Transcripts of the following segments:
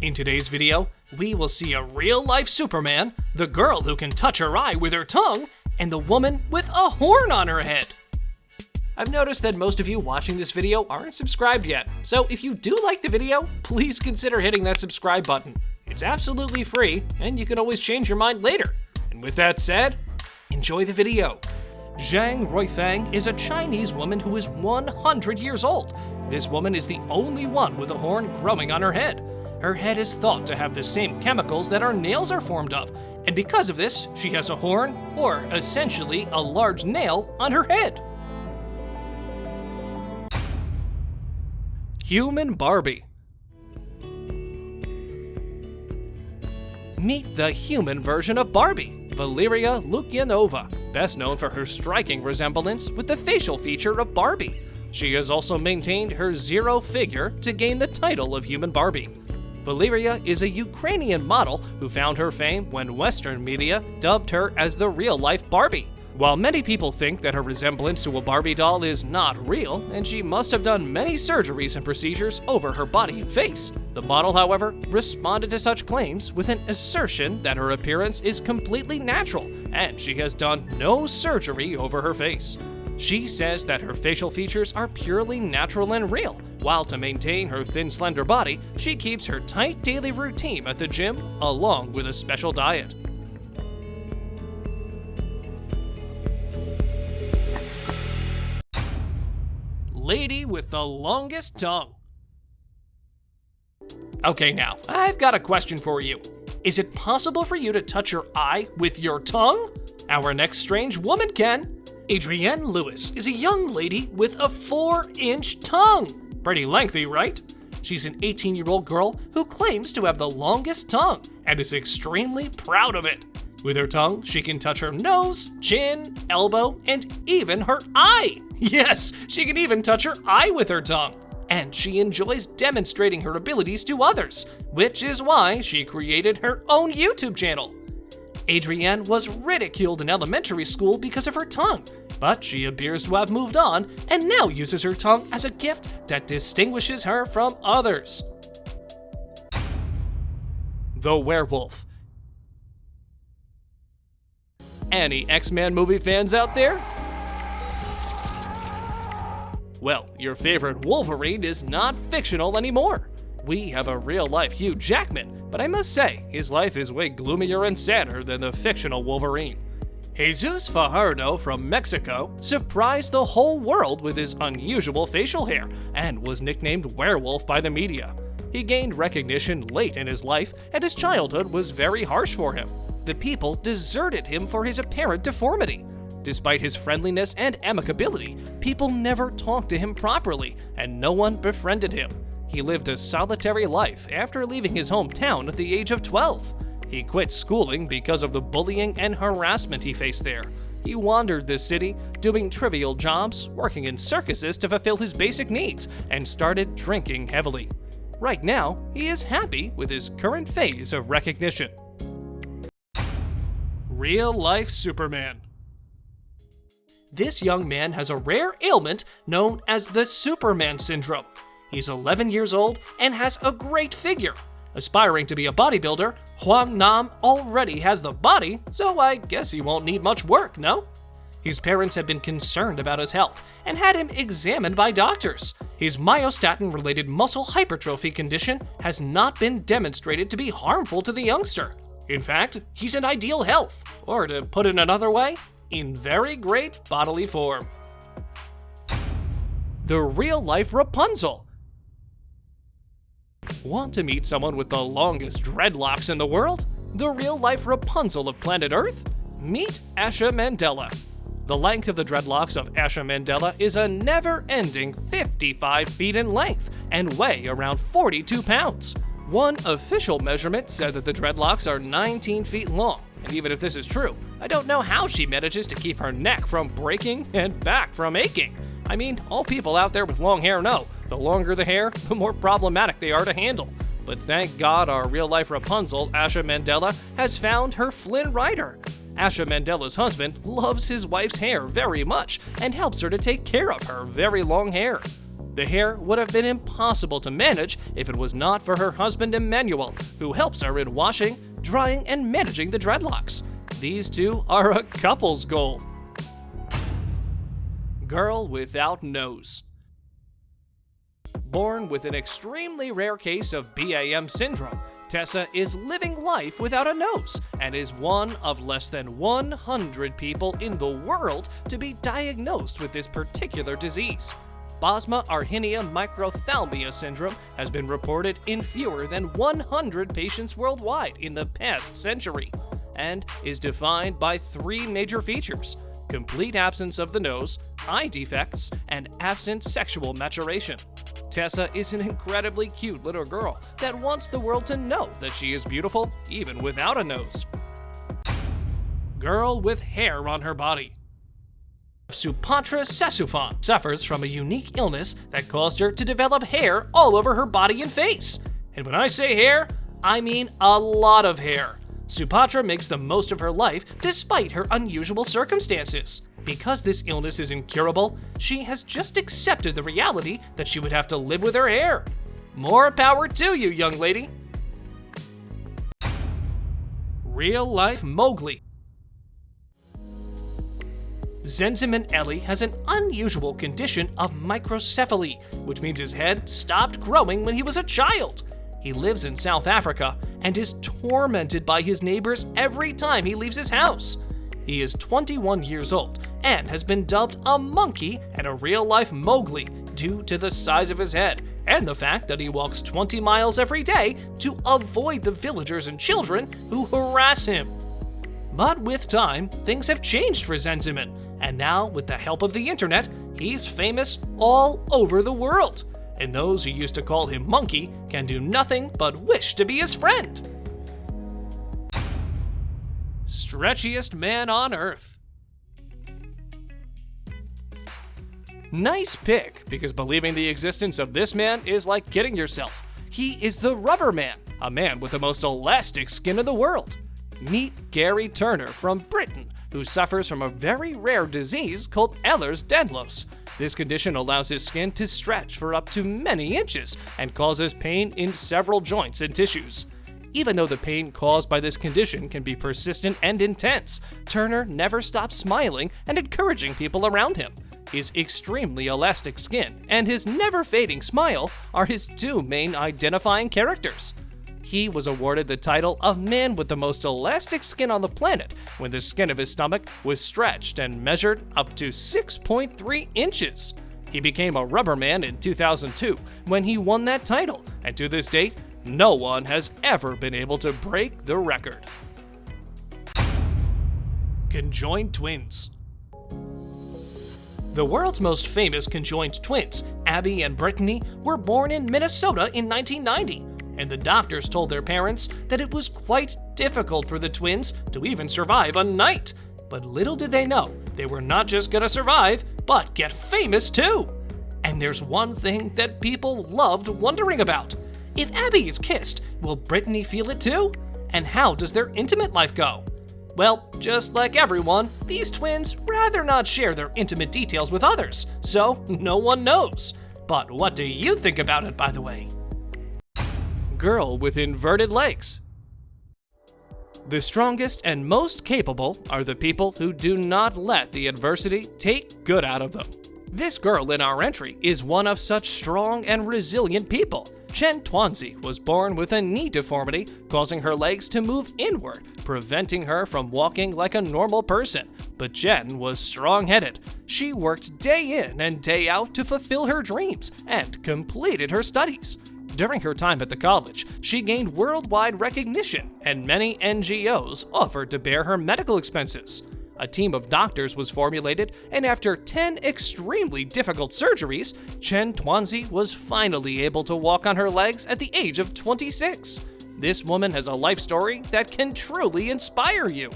In today's video, we will see a real-life Superman, the girl who can touch her eye with her tongue, and the woman with a horn on her head. I've noticed that most of you watching this video aren't subscribed yet, so if you do like the video, please consider hitting that subscribe button. It's absolutely free, and you can always change your mind later. And with that said, enjoy the video. Zhang Ruifang is a Chinese woman who is 100 years old. This woman is the only one with a horn growing on her head. Her head is thought to have the same chemicals that our nails are formed of, and because of this, she has a horn, or essentially a large nail, on her head. Human Barbie. Meet the human version of Barbie, Valeria Lukyanova, best known for her striking resemblance with the facial feature of Barbie. She has also maintained her zero figure to gain the title of Human Barbie. Valeria is a Ukrainian model who found her fame when Western media dubbed her as the real-life Barbie. While many people think that her resemblance to a Barbie doll is not real, and she must have done many surgeries and procedures over her body and face, the model, however, responded to such claims with an assertion that her appearance is completely natural and she has done no surgery over her face. She says that her facial features are purely natural and real, while to maintain her thin, slender body, she keeps her tight daily routine at the gym along with a special diet. Lady with the longest tongue. Okay, now, I've got a question for you. Is it possible for you to touch your eye with your tongue? Our next strange woman can. Adrienne Lewis is a young lady with a 4-inch tongue. Pretty lengthy, right? She's an 18-year-old girl who claims to have the longest tongue and is extremely proud of it. With her tongue, she can touch her nose, chin, elbow, and even her eye. Yes, she can even touch her eye with her tongue. And she enjoys demonstrating her abilities to others, which is why she created her own YouTube channel. Adrienne was ridiculed in elementary school because of her tongue, but she appears to have moved on and now uses her tongue as a gift that distinguishes her from others. The Werewolf. Any X-Men movie fans out there? Well, your favorite Wolverine is not fictional anymore. We have a real-life Hugh Jackman, but I must say, his life is way gloomier and sadder than the fictional Wolverine. Jesus Fajardo from Mexico surprised the whole world with his unusual facial hair and was nicknamed Werewolf by the media. He gained recognition late in his life, and his childhood was very harsh for him. The people deserted him for his apparent deformity. Despite his friendliness and amicability, people never talked to him properly, and no one befriended him. He lived a solitary life after leaving his hometown at the age of 12. He quit schooling because of the bullying and harassment he faced there. He wandered the city, doing trivial jobs, working in circuses to fulfill his basic needs, and started drinking heavily. Right now, he is happy with his current phase of recognition. Real-life Superman. This young man has a rare ailment known as the Superman syndrome. He's 11 years old and has a great figure. Aspiring to be a bodybuilder, Huang Nam already has the body, so I guess he won't need much work, no? His parents have been concerned about his health and had him examined by doctors. His myostatin-related muscle hypertrophy condition has not been demonstrated to be harmful to the youngster. In fact, he's in ideal health, or to put it another way, in very great bodily form. The real-life Rapunzel. Want to meet someone with the longest dreadlocks in the world? The real-life Rapunzel of planet Earth? Meet Asha Mandela. The length of the dreadlocks of Asha Mandela is a never-ending 55 feet in length and weigh around 42 pounds. One official measurement said that the dreadlocks are 19 feet long, and even if this is true, I don't know how she manages to keep her neck from breaking and back from aching. I mean, all people out there with long hair know, the longer the hair, the more problematic they are to handle. But thank God our real-life Rapunzel, Asha Mandela, has found her Flynn Rider. Asha Mandela's husband loves his wife's hair very much and helps her to take care of her very long hair. The hair would have been impossible to manage if it was not for her husband Emmanuel, who helps her in washing, drying, and managing the dreadlocks. These two are a couple's goal. Girl without nose. Born with an extremely rare case of BAM syndrome, Tessa is living life without a nose and is one of less than 100 people in the world to be diagnosed with this particular disease. Bosma arrhynia microphthalmia syndrome has been reported in fewer than 100 patients worldwide in the past century and is defined by 3 major features: complete absence of the nose, eye defects, and absent sexual maturation. Tessa is an incredibly cute little girl that wants the world to know that she is beautiful even without a nose. Girl with hair on her body. Supatra Sesufan suffers from a unique illness that caused her to develop hair all over her body and face. And when I say hair, I mean a lot of hair. Supatra makes the most of her life despite her unusual circumstances. Because this illness is incurable, she has just accepted the reality that she would have to live with her hair. More power to you, young lady. Real-life Mowgli. Zenzimon Ellie has an unusual condition of microcephaly, which means his head stopped growing when he was a child. He lives in South Africa and is tormented by his neighbors every time he leaves his house. He is 21 years old and has been dubbed a monkey and a real-life Mowgli due to the size of his head and the fact that he walks 20 miles every day to avoid the villagers and children who harass him. But with time, things have changed for Zenzimon, and now, with the help of the internet, he's famous all over the world. And those who used to call him Monkey can do nothing but wish to be his friend. Stretchiest man on Earth. Nice pick, because believing the existence of this man is like kidding yourself. He is the Rubber Man, a man with the most elastic skin in the world. Meet Gary Turner from Britain, who suffers from a very rare disease called Ehlers-Danlos. This condition allows his skin to stretch for up to many inches and causes pain in several joints and tissues. Even though the pain caused by this condition can be persistent and intense, Turner never stops smiling and encouraging people around him. His extremely elastic skin and his never-fading smile are his 2 main identifying characters. He was awarded the title of man with the most elastic skin on the planet when the skin of his stomach was stretched and measured up to 6.3 inches. He became a Rubber Man in 2002 when he won that title, and to this date, no one has ever been able to break the record. Conjoined twins. The world's most famous conjoined twins, Abby and Brittany, were born in Minnesota in 1990. And the doctors told their parents that it was quite difficult for the twins to even survive a night. But little did they know, they were not just gonna survive, but get famous too. And there's one thing that people loved wondering about. If Abby is kissed, will Brittany feel it too? And how does their intimate life go? Well, just like everyone, these twins rather not share their intimate details with others, so no one knows. But what do you think about it, by the way? Girl with inverted legs. The strongest and most capable are the people who do not let the adversity take good out of them. This girl in our entry is one of such strong and resilient people. Chen Tuanzi was born with a knee deformity, causing her legs to move inward, preventing her from walking like a normal person. But Chen was strong-headed. She worked day in and day out to fulfill her dreams and completed her studies. During her time at the college, she gained worldwide recognition, and many NGOs offered to bear her medical expenses. A team of doctors was formulated, and after 10 extremely difficult surgeries, Chen Tuanzi was finally able to walk on her legs at the age of 26. This woman has a life story that can truly inspire you.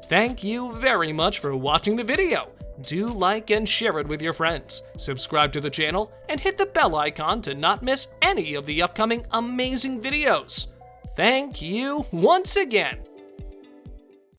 Thank you very much for watching the video. Do like and share it with your friends, subscribe to the channel, and hit the bell icon to not miss any of the upcoming amazing videos. Thank you once again.